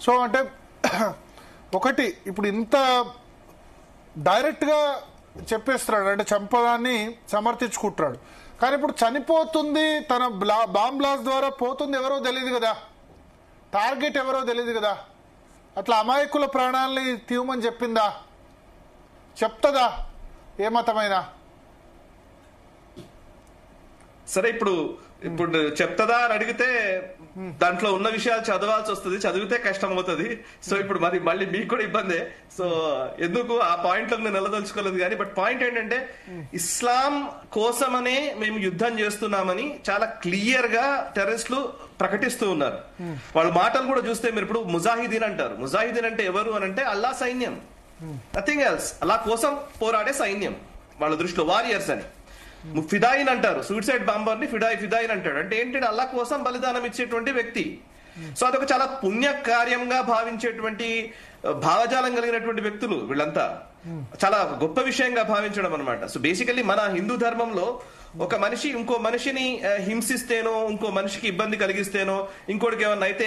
So అంటే ఒకటి ఇప్పుడు ఇంత డైరెక్ట్గా చెప్పేస్తున్నాడు, అంటే చంపడాన్ని సమర్థించుకుంటున్నాడు. కానీ ఇప్పుడు చనిపోతుంది, తన బాంబ్ బ్లాస్ట్ ద్వారా పోతుంది ఎవరో తెలియదు కదా, టార్గెట్ ఎవరో తెలియదు కదా. అట్లా అమాయకుల ప్రాణాలని తీయమని చెప్పిందా? చెప్తుందా ఏ మతమైనా? సరే, ఇప్పుడు చెప్తదా అని అడిగితే దాంట్లో ఉన్న విషయాలు చదవాల్సి వస్తుంది, చదివితే కష్టం అవుతుంది. సో ఇప్పుడు మళ్ళీ మీకు కూడా ఇబ్బందే. సో ఎందుకు ఆ పాయింట్ లో నేను నిలదలుచుకోలేదు. కానీ బట్ పాయింట్ ఏంటంటే, ఇస్లాం కోసమనే మేము యుద్ధం చేస్తున్నామని చాలా క్లియర్ గా టెర్రరిస్టులు ప్రకటిస్తూ ఉన్నారు. వాళ్ళ మాటలు కూడా చూస్తే మీరు ఇప్పుడు ముజాహిదీన్ అంటారు. ముజాహిదీన్ అంటే ఎవరు అని అంటే అల్లా సైన్యం, నథింగ్ ఎల్స్. అల్లా కోసం పోరాడే సైన్యం వాళ్ళ దృష్టిలో, వారియర్స్ అని. ఫిదాయిన్ అంటారు, సూసైడ్ బాంబర్ ని ఫిదాయిన్ అంటాడు. అంటే ఏంటంటే అల్లా కోసం బలిదానం ఇచ్చేటువంటి వ్యక్తి. సో అదొక చాలా పుణ్య కార్యంగా భావించేటువంటి భావజాలం కలిగినటువంటి వ్యక్తులు వీళ్ళంతా. చాలా గొప్ప విషయంగా భావించడం అనమాట. సో బేసికల్లీ మన హిందూ ధర్మంలో ఒక మనిషి ఇంకో మనిషిని హింసిస్తేనో, ఇంకో మనిషికి ఇబ్బంది కలిగిస్తేనో, ఇంకోటికి ఏమన్నా అయితే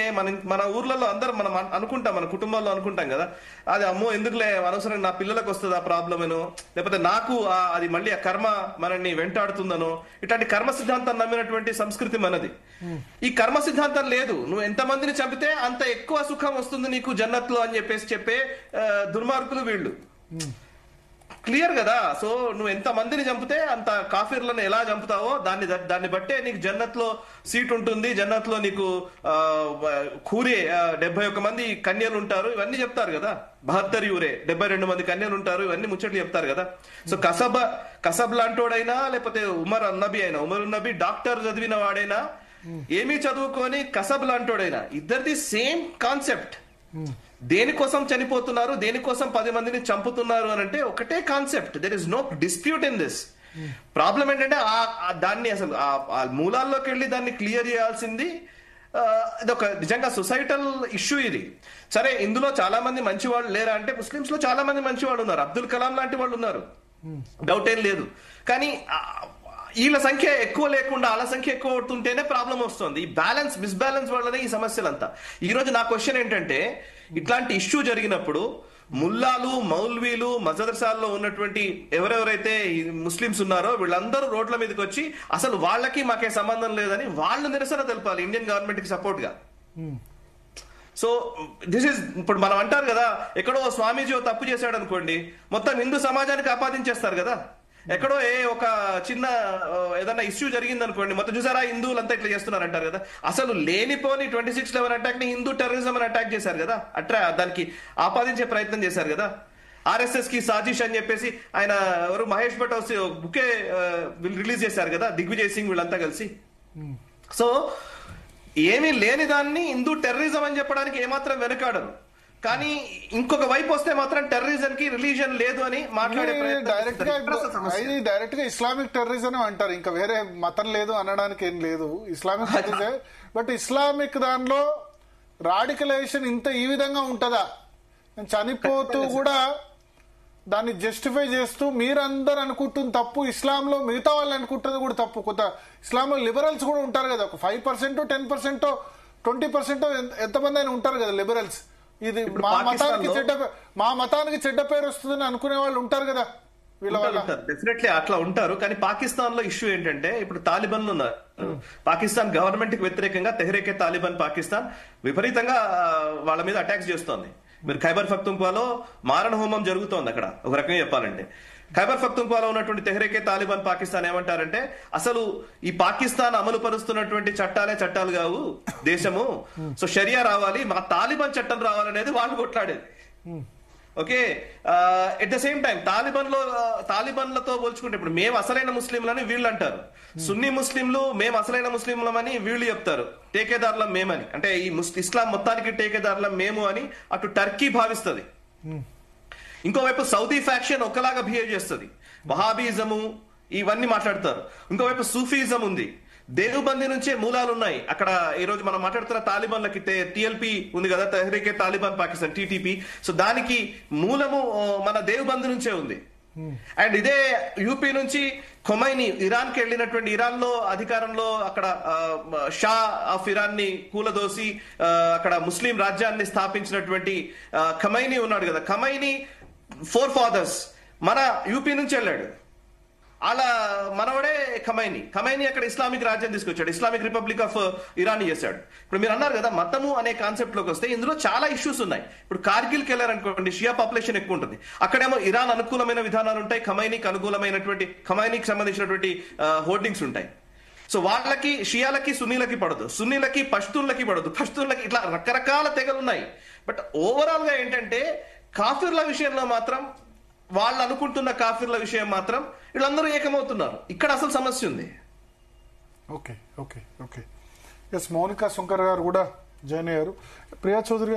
మన ఊర్లలో అందరం మనం అనుకుంటాం, మన కుటుంబాల్లో అనుకుంటాం కదా, అది అమ్మో ఎందుకులే అనవసరం, నా పిల్లలకు వస్తుంది ఆ ప్రాబ్లం అనో, లేకపోతే నాకు అది మళ్ళీ ఆ కర్మ మనల్ని వెంటాడుతుందనో, ఇట్లాంటి కర్మ సిద్ధాంతం నమ్మినటువంటి సంస్కృతి మనది. ఈ కర్మ సిద్ధాంతం లేదు. నువ్వు ఎంతమందిని చంపితే అంత ఎక్కువ సుఖం వస్తుంది నీకు జన్నత్లో అని చెప్పే దుర్మార్గులు వీళ్ళు. క్లియర్ కదా. సో నువ్వు ఎంత మందిని చంపితే అంత కాఫీర్లను ఎలా చంపుతావో దాన్ని బట్టే నీకు జన్నత్ లో సీట్ ఉంటుంది, జన్నత్ లో నీకు కూరే 71 మంది కన్యలు ఉంటారు, ఇవన్నీ చెప్తారు కదా. 72 ఊరే 72 మంది కన్యలు ఉంటారు, ఇవన్నీ ముచ్చట్లు చెప్తారు కదా. సో కసబ్ లాంటోడైనా లేకపోతే ఉమర్ నబీ డాక్టర్ చదివిన వాడైనా, ఏమీ చదువుకొని కసబ్ లాంటోడైనా, ఇద్దరిది సేమ్ కాన్సెప్ట్. దేనికోసం చనిపోతున్నారు, దేనికోసం 10 మందిని చంపుతున్నారు అని అంటే ఒకటే concept. There is no dispute in this. Problem ఏంటంటే దాన్ని అసలు ఆ మూలాల్లోకి వెళ్ళి దాన్ని క్లియర్ చేయాల్సింది. ఇదొక నిజంగా సొసైటల్ ఇష్యూ ఇది. సరే, ఇందులో చాలా మంది మంచి వాళ్ళు లేరా అంటే, ముస్లింస్ లో చాలా మంది మంచి వాళ్ళు ఉన్నారు, అబ్దుల్ కలాం లాంటి వాళ్ళు ఉన్నారు, డౌట్ ఏం లేదు. కానీ వీళ్ళ సంఖ్య ఎక్కువ లేకుండా వాళ్ళ సంఖ్య ఎక్కువ అవుతుంటేనే ప్రాబ్లం వస్తుంది. ఈ మిస్బ్యాలెన్స్ వల్లనే ఈ సమస్యలంతా. ఈ రోజు నా క్వశ్చన్ ఏంటంటే, ఇట్లాంటి ఇష్యూ జరిగినప్పుడు ముల్లాలు, మౌల్వీలు, మదర్సాల్లో ఉన్నటువంటి ఎవరెవరైతే ముస్లిమ్స్ ఉన్నారో వీళ్ళందరూ రోడ్ల మీదకి వచ్చి అసలు వాళ్ళకి మాకే సంబంధం లేదని వాళ్ళు నిరసన తెలపాలి ఇండియన్ గవర్నమెంట్ కి సపోర్ట్ గా. సో ఇప్పుడు మనం అంటారు కదా, ఎక్కడో స్వామీజీ తప్పు చేశాడు అనుకోండి, మొత్తం హిందూ సమాజానికి ఆపాదించేస్తారు కదా. ఎక్కడో ఒక చిన్న ఏదన్నా ఇష్యూ జరిగింది అనుకోండి, మొత్తం చూసారా హిందువులంతా ఇట్లా చేస్తున్నారు అంటారు కదా. అసలు లేనిపోని 26/11 అటాక్ ని హిందూ టెర్రరిజం అని అటాక్ చేశారు కదా, దానికి ఆపాదించే ప్రయత్నం చేశారు కదా. ఆర్ఎస్ఎస్ కి సాజిష్ అని చెప్పేసి ఆయన ఎవరు మహేష్ భట్ బుకే రిలీజ్ చేశారు కదా, దిగ్విజయ్ సింగ్ వీళ్ళంతా కలిసి. సో ఏమీ లేని దాన్ని హిందూ టెర్రరిజం అని చెప్పడానికి ఏమాత్రం వెనుకాడరు. కానీ ఇంకొక వైపు వస్తే మాత్రం టెర్రరిజం కి రిలీజియన్ లేదు అని మాట్లాడే డైరెక్ట్ గా ఇస్లామిక్ టెర్రరిజం అంటారు, ఇంకా వేరే మతం లేదు అనడానికి ఏం లేదు. ఇస్లామిక్ టెర్రరిజం, బట్ ఇస్లామిక్ దానిలో రాడికలైజేషన్ ఈ విధంగా ఉంటుందా? చనిపోతూ కూడా దాన్ని జస్టిఫై చేస్తూ మీరందరూ అనుకుంటుంది తప్పు, ఇస్లాంలో మిగతా వాళ్ళు అనుకుంటుంది కూడా తప్పు. కొత్త ఇస్లాంలో లిబరల్స్ కూడా ఉంటారు కదా, ఒక 5%, 10%, 20% ఎంతమంది అయినా ఉంటారు కదా లిబరల్స్. ఇది మా మతానికి చెడ్డ పేరు వస్తుందని అనుకునే వాళ్ళు ఉంటారు కదా వీళ్ళ వల్ల. డెఫినెట్లీ అట్లా ఉంటారు. కానీ పాకిస్తాన్ లో ఇష్యూ ఏంటంటే, ఇప్పుడు తాలిబాన్లు ఉన్నారు. పాకిస్తాన్ గవర్నమెంట్ కి వ్యతిరేకంగా తెహ్రీకే తాలిబాన్ పాకిస్తాన్ విపరీతంగా వాళ్ళ మీద అటాక్స్ చేస్తోంది. మీరు ఖైబర్ పఖ్తూన్ఖ్వాలో మారణ హోమం జరుగుతోంది అక్కడ. ఒక రకంగా చెప్పాలంటే ఖైబర్ పఖ్తూన్ఖ్వాలో ఉన్నటువంటి తెహ్రీకే తాలిబాన్ పాకిస్తాన్ ఏమంటారంటే, అసలు ఈ పాకిస్తాన్ అమలు పరుస్తున్నటువంటి చట్టాలు కావు దేశము, సో షరియా రావాలి, మా తాలిబాన్ చట్టం రావాలనేది వాళ్ళు కొట్లాడేది. Okay, at the same time తాలిబాన్లతో పోల్చుకుంటే ఇప్పుడు మేము అసలైన ముస్లింలని వీళ్ళు అంటారు, సున్నీ ముస్లింలు మేము అసలైన ముస్లింలమని వీళ్ళు చెప్తారు, టేకేదారులం మేమని. అంటే ఈ ఇస్లాం మొత్తానికి టేకేదారులం మేము అని అటు టర్కీ భావిస్తుంది. ఇంకోవైపు సౌదీ ఫ్యాక్షన్ ఒకలాగా బిహేవ్ చేస్తుంది, వహాబీజము ఇవన్నీ మాట్లాడతారు. ఇంకోవైపు సూఫీజం ఉంది, దేవబందీ నుంచే మూలాలు ఉన్నాయి అక్కడ. ఈ రోజు మనం మాట్లాడుతున్న తాలిబాన్లకి టిఎల్పి ఉంది కదా, Tehreek Taliban Pakistan, TTP. So దానికి మూలము మన దేవబందీ నుంచే ఉంది. అండ్ ఇదే యూపీ నుంచి ఖొమైనీ ఇరాన్ కి వెళ్ళినటువంటి, ఇరాన్ లో అధికారంలో అక్కడ షా ఆఫ్ ఇరాన్ ని కూలదోసి అక్కడ ముస్లిం రాజ్యాన్ని స్థాపించినటువంటి ఖమైనీ ఉన్నాడు కదా, ఖమైనీ ఫోర్ ఫాదర్స్ మన యూపీ నుంచి వెళ్ళాడు. అలా మనవడే ఖమైనీ అక్కడ ఇస్లామిక్ రాజ్యం తీసుకొచ్చాడు, ఇస్లామిక్ రిపబ్లిక్ ఆఫ్ ఇరాన్ చేశాడు. ఇప్పుడు మీరు అన్నారు కదా మతము అనే కాన్సెప్ట్ లోకి వస్తే ఇందులో చాలా ఇష్యూస్ ఉన్నాయి. ఇప్పుడు కార్గిల్కి వెళ్ళారనుకోండి, షియా పాపులేషన్ ఎక్కువ ఉంటుంది, అక్కడేమో ఇరాన్ అనుకూలమైన విధానాలు ఉంటాయి, ఖమైనీకి సంబంధించినటువంటి హోర్డింగ్స్ ఉంటాయి. సో వాళ్ళకి షియాలకి సున్నీలకి పడదు, సున్నీలకి పష్తూన్లకి పడదు, పష్తూన్లకి, ఇట్లా రకరకాల తెగలు ఉన్నాయి. బట్ ఓవరాల్ గా ఏంటంటే కాఫిర్ల విషయంలో మాత్రం, వాళ్ళు అనుకుంటున్న కాఫిర్ల విషయం మాత్రం వీళ్ళందరూ ఏకమవుతున్నారు. ఇక్కడ అసలు సమస్య ఉంది. Okay okay okay yes, Mounika Shankar garu కూడా జాయిన్ అయ్యారు. ప్రియా చౌదరి గారు